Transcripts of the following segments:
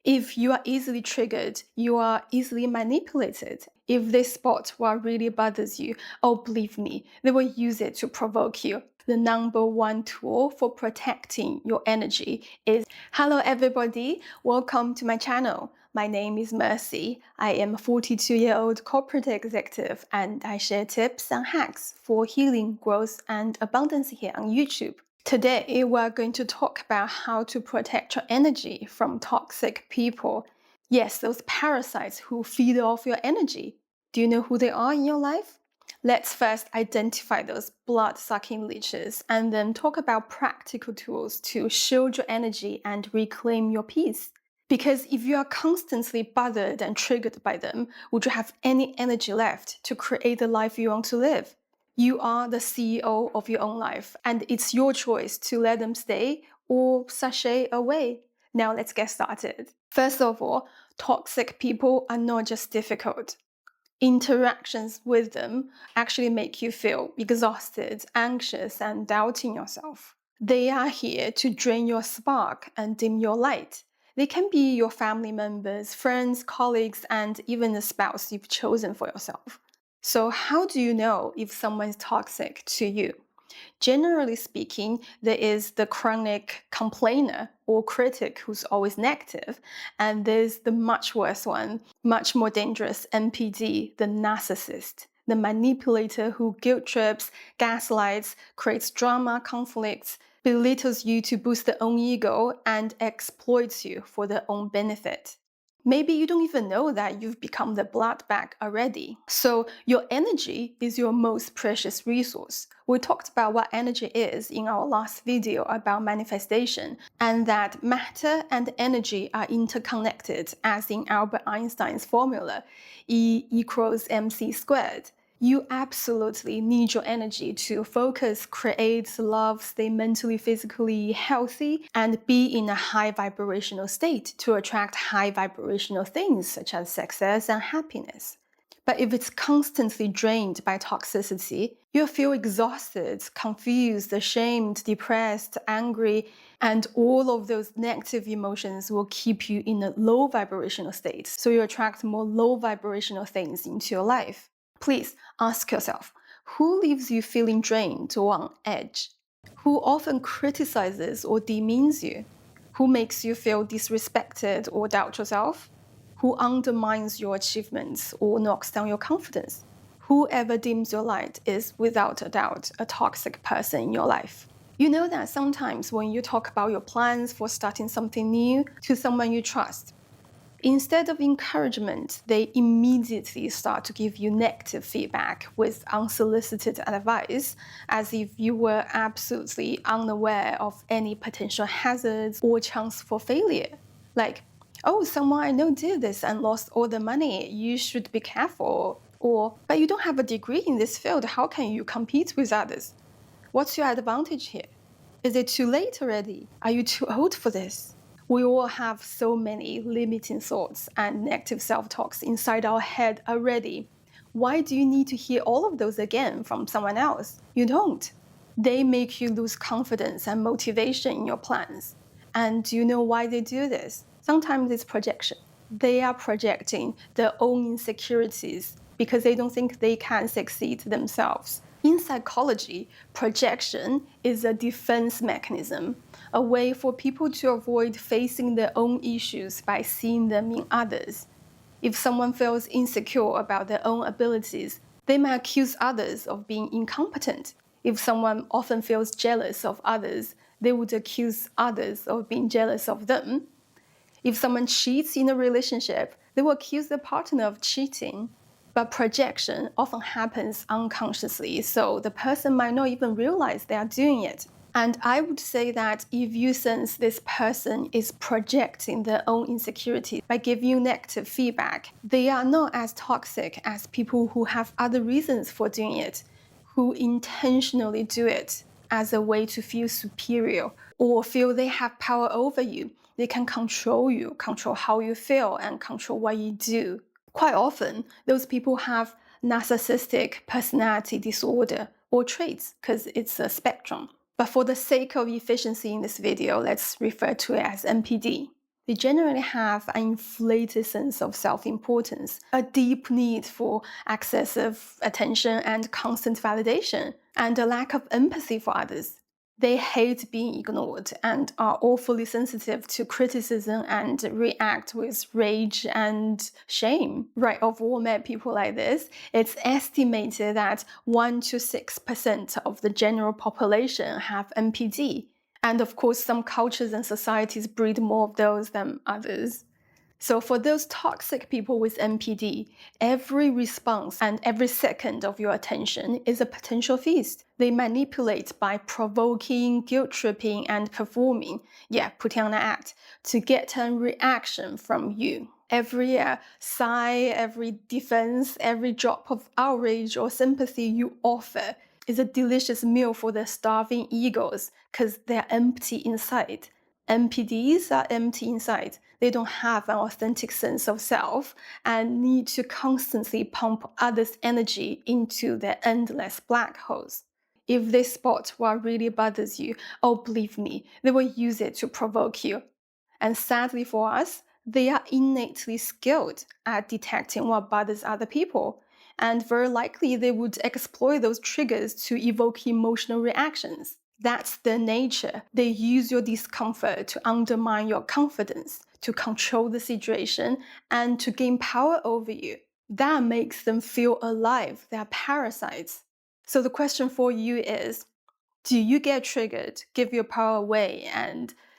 If you are easily triggered, you are easily manipulated. If this spot what really bothers you, oh, believe me, they will use it to provoke you. The number one tool for protecting your energy is hello, everybody. Welcome to my channel. My name is Mercy. I am a 42-year-old corporate executive, and I share tips and hacks for healing, growth, and abundance here on YouTube. Today, we're going to talk about how to protect your energy from toxic people. Yes, those parasites who feed off your energy. Do you know who they are in your life? Let's first identify those blood-sucking leeches and then talk about practical tools to shield your energy and reclaim your peace. Because if you are constantly bothered and triggered by them, would you have any energy left to create the life you want to live? You are the CEO of your own life, and it's your choice to let them stay or sashay away. Now let's get started. First of all, toxic people are not just difficult. Interactions with them actually make you feel exhausted, anxious, and doubting yourself. They are here to drain your spark and dim your light. They can be your family members, friends, colleagues, and even the spouse you've chosen for yourself. So how do you know if someone is toxic to you? Generally speaking, there is the chronic complainer or critic who's always negative, and there's the much worse one, much more dangerous NPD, the narcissist, the manipulator who guilt trips, gaslights, creates drama, conflicts, belittles you to boost their own ego, and exploits you for their own benefit. Maybe you don't even know that you've become the blood bag already. So your energy is your most precious resource. We talked about what energy is in our last video about manifestation, and that matter and energy are interconnected, as in Albert Einstein's formula, E equals mc squared. You absolutely need your energy to focus, create, love, stay mentally, physically healthy, and be in a high vibrational state to attract high vibrational things such as success and happiness. But if it's constantly drained by toxicity, you'll feel exhausted, confused, ashamed, depressed, angry, and all of those negative emotions will keep you in a low vibrational state. So you attract more low vibrational things into your life. Please ask yourself, who leaves you feeling drained or on edge? Who often criticizes or demeans you? Who makes you feel disrespected or doubt yourself? Who undermines your achievements or knocks down your confidence? Whoever dims your light is without a doubt a toxic person in your life. You know that sometimes when you talk about your plans for starting something new to someone you trust, instead of encouragement, they immediately start to give you negative feedback with unsolicited advice, as if you were absolutely unaware of any potential hazards or chance for failure. Like, oh, someone I know did this and lost all the money, you should be careful. Or, but you don't have a degree in this field, how can you compete with others? What's your advantage here? Is it too late already? Are you too old for this? We all have so many limiting thoughts and negative self-talks inside our head already. Why do you need to hear all of those again from someone else? You don't. They make you lose confidence and motivation in your plans. And do you know why they do this? Sometimes it's projection. They are projecting their own insecurities because they don't think they can succeed themselves. In psychology, projection is a defense mechanism, a way for people to avoid facing their own issues by seeing them in others. If someone feels insecure about their own abilities, they may accuse others of being incompetent. If someone often feels jealous of others, they would accuse others of being jealous of them. If someone cheats in a relationship, they will accuse their partner of cheating. But projection often happens unconsciously, so the person might not even realize they are doing it. And I would say that if you sense this person is projecting their own insecurity by giving you negative feedback, they are not as toxic as people who have other reasons for doing it, who intentionally do it as a way to feel superior or feel they have power over you. They can control you, control how you feel, and control what you do. Quite often, those people have narcissistic personality disorder or traits because it's a spectrum. But for the sake of efficiency in this video, let's refer to it as NPD. They generally have an inflated sense of self-importance, a deep need for excessive attention and constant validation, and a lack of empathy for others. They hate being ignored and are awfully sensitive to criticism and react with rage and shame. Right, of all met people like this, it's estimated that 1 to 6% of the general population have NPD. And of course, some cultures and societies breed more of those than others. So for those toxic people with NPD, every response and every second of your attention is a potential feast. They manipulate by provoking, guilt-tripping, and performing, putting on an act, to get a reaction from you. Every sigh, every defense, every drop of outrage or sympathy you offer is a delicious meal for their starving egos because they're empty inside. NPDs are empty inside. They don't have an authentic sense of self and need to constantly pump others' energy into their endless black holes. If this spot really bothers you, believe me, they will use it to provoke you. And sadly for us, they are innately skilled at detecting what bothers other people. And very likely they would exploit those triggers to evoke emotional reactions. That's their nature. They use your discomfort to undermine your confidence, to control the situation, and to gain power over you. That makes them feel alive. They're parasites. So the question for you is, do you get triggered, give your power away,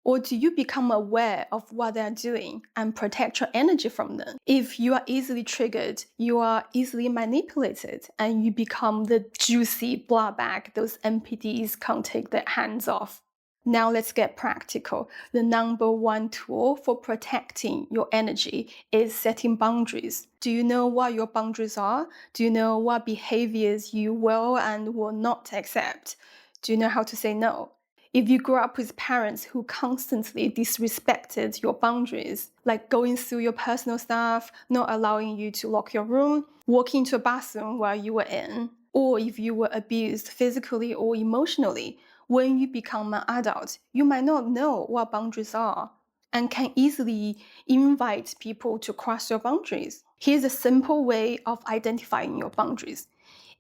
or do you become aware of what they're doing and protect your energy from them? If you are easily triggered, you are easily manipulated, and you become the juicy blood bag those NPDs can't take their hands off. Now let's get practical. The number one tool for protecting your energy is setting boundaries. Do you know what your boundaries are? Do you know what behaviors you will and will not accept? Do you know how to say no? If you grew up with parents who constantly disrespected your boundaries, like going through your personal stuff, not allowing you to lock your room, walking to a bathroom while you were in, or if you were abused physically or emotionally, when you become an adult, you might not know what boundaries are and can easily invite people to cross your boundaries. Here's a simple way of identifying your boundaries.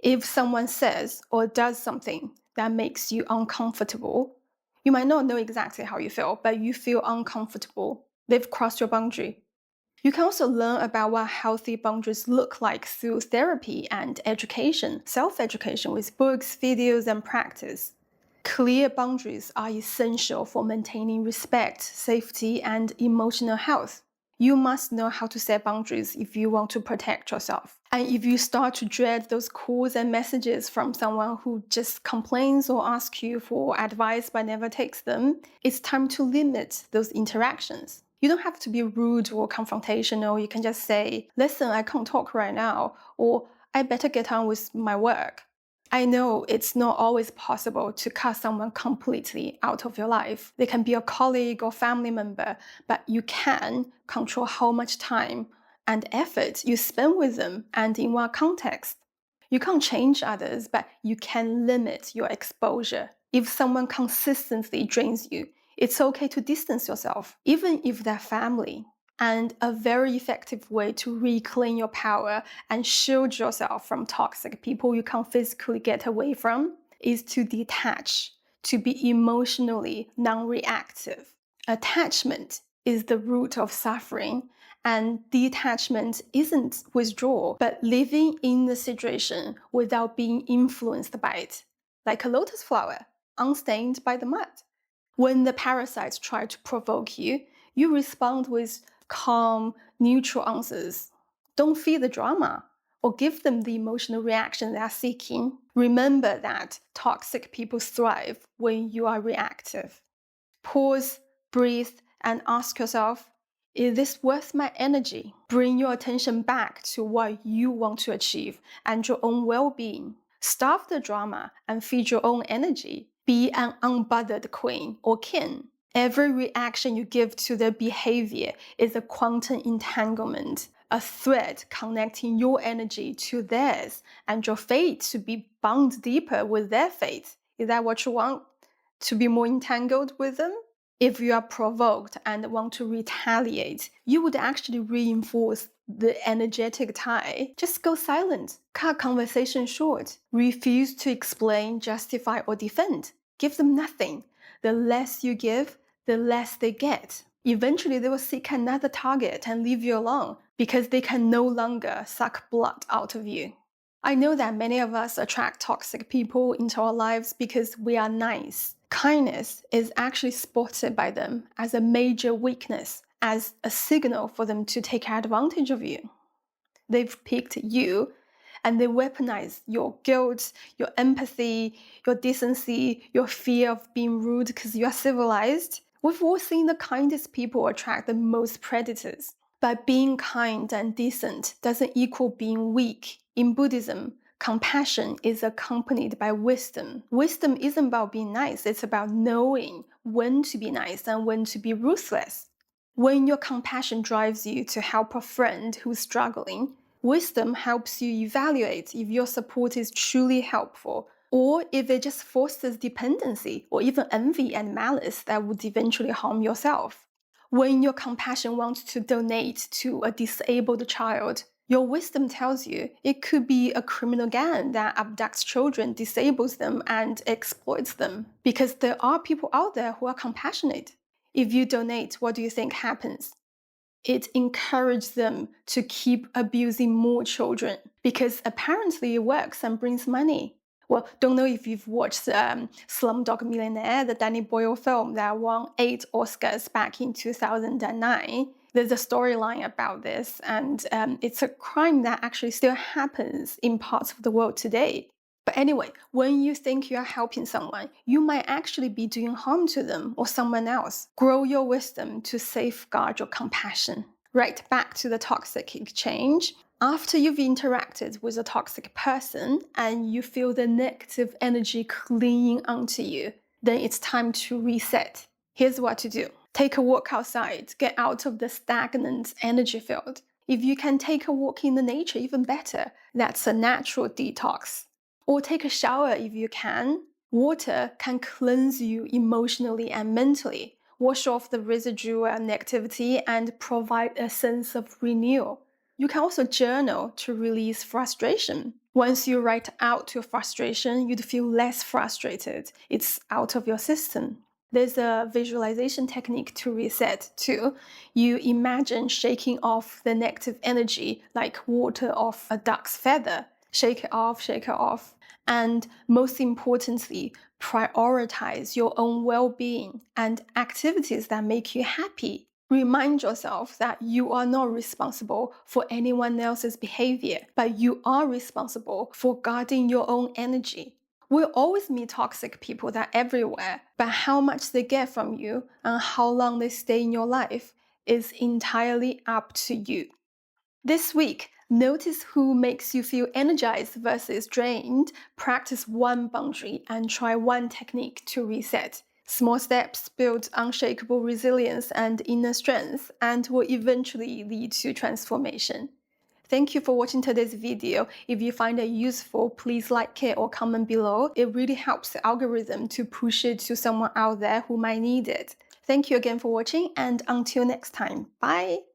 If someone says or does something that makes you uncomfortable, you might not know exactly how you feel, but you feel uncomfortable. They've crossed your boundary. You can also learn about what healthy boundaries look like through therapy and education, self-education with books, videos, and practice. Clear boundaries are essential for maintaining respect, safety, and emotional health. You must know how to set boundaries if you want to protect yourself. And if you start to dread those calls and messages from someone who just complains or asks you for advice but never takes them, it's time to limit those interactions. You don't have to be rude or confrontational. You can just say, listen, I can't talk right now, or I better get on with my work. I know it's not always possible to cut someone completely out of your life. They can be a colleague or family member, but you can control how much time and effort you spend with them and in what context. You can't change others, but you can limit your exposure. If someone consistently drains you, it's okay to distance yourself, even if they're family. And a very effective way to reclaim your power and shield yourself from toxic people you can't physically get away from is to detach, to be emotionally non-reactive. Attachment is the root of suffering, and detachment isn't withdrawal, but living in the situation without being influenced by it, like a lotus flower, unstained by the mud. When the parasites try to provoke you, you respond with calm, neutral answers. Don't feed the drama or give them the emotional reaction they are seeking. Remember that toxic people thrive when you are reactive. Pause, breathe, and ask yourself, is this worth my energy? Bring your attention back to what you want to achieve and your own well-being. Starve the drama and feed your own energy. Be an unbothered queen or king. Every reaction you give to their behavior is a quantum entanglement, a thread connecting your energy to theirs and your fate to be bound deeper with their fate. Is that what you want? To be more entangled with them? If you are provoked and want to retaliate, you would actually reinforce the energetic tie. Just go silent, cut conversation short, refuse to explain, justify, or defend. Give them nothing. The less you give, the less they get. Eventually, they will seek another target and leave you alone because they can no longer suck blood out of you. I know that many of us attract toxic people into our lives because we are nice. Kindness is actually spotted by them as a major weakness, as a signal for them to take advantage of you. They've picked you and they weaponize your guilt, your empathy, your decency, your fear of being rude because you are civilized. We've all seen the kindest people attract the most predators. But being kind and decent doesn't equal being weak. In Buddhism, compassion is accompanied by wisdom. Wisdom isn't about being nice, it's about knowing when to be nice and when to be ruthless. When your compassion drives you to help a friend who's struggling, wisdom helps you evaluate if your support is truly helpful, or if it just fosters dependency or even envy and malice that would eventually harm yourself. When your compassion wants to donate to a disabled child, your wisdom tells you it could be a criminal gang that abducts children, disables them, and exploits them. Because there are people out there who are compassionate. If you donate, what do you think happens? It encourages them to keep abusing more children because apparently it works and brings money. Well, don't know if you've watched Slumdog Millionaire, the Danny Boyle film that won 8 Oscars back in 2009. There's a storyline about this, and it's a crime that actually still happens in parts of the world today. But anyway, when you think you are helping someone, you might actually be doing harm to them or someone else. Grow your wisdom to safeguard your compassion. Right, back to the toxic exchange. After you've interacted with a toxic person and you feel the negative energy clinging onto you, then it's time to reset. Here's what to do. Take a walk outside, get out of the stagnant energy field. If you can take a walk in the nature, even better. That's a natural detox. Or take a shower if you can. Water can cleanse you emotionally and mentally, wash off the residual negativity and provide a sense of renewal. You can also journal to release frustration. Once you write out your frustration, you'd feel less frustrated. It's out of your system. There's a visualization technique to reset too. You imagine shaking off the negative energy like water off a duck's feather. Shake it off, shake it off. And most importantly, prioritize your own well-being and activities that make you happy. Remind yourself that you are not responsible for anyone else's behavior, but you are responsible for guarding your own energy. We'll always meet toxic people that are everywhere, but how much they get from you and how long they stay in your life is entirely up to you. This week, notice who makes you feel energized versus drained, practice one boundary, and try one technique to reset. Small steps build unshakable resilience and inner strength and will eventually lead to transformation. Thank you for watching today's video. If you find it useful, please like it or comment below. It really helps the algorithm to push it to someone out there who might need it. Thank you again for watching, and until next time, bye!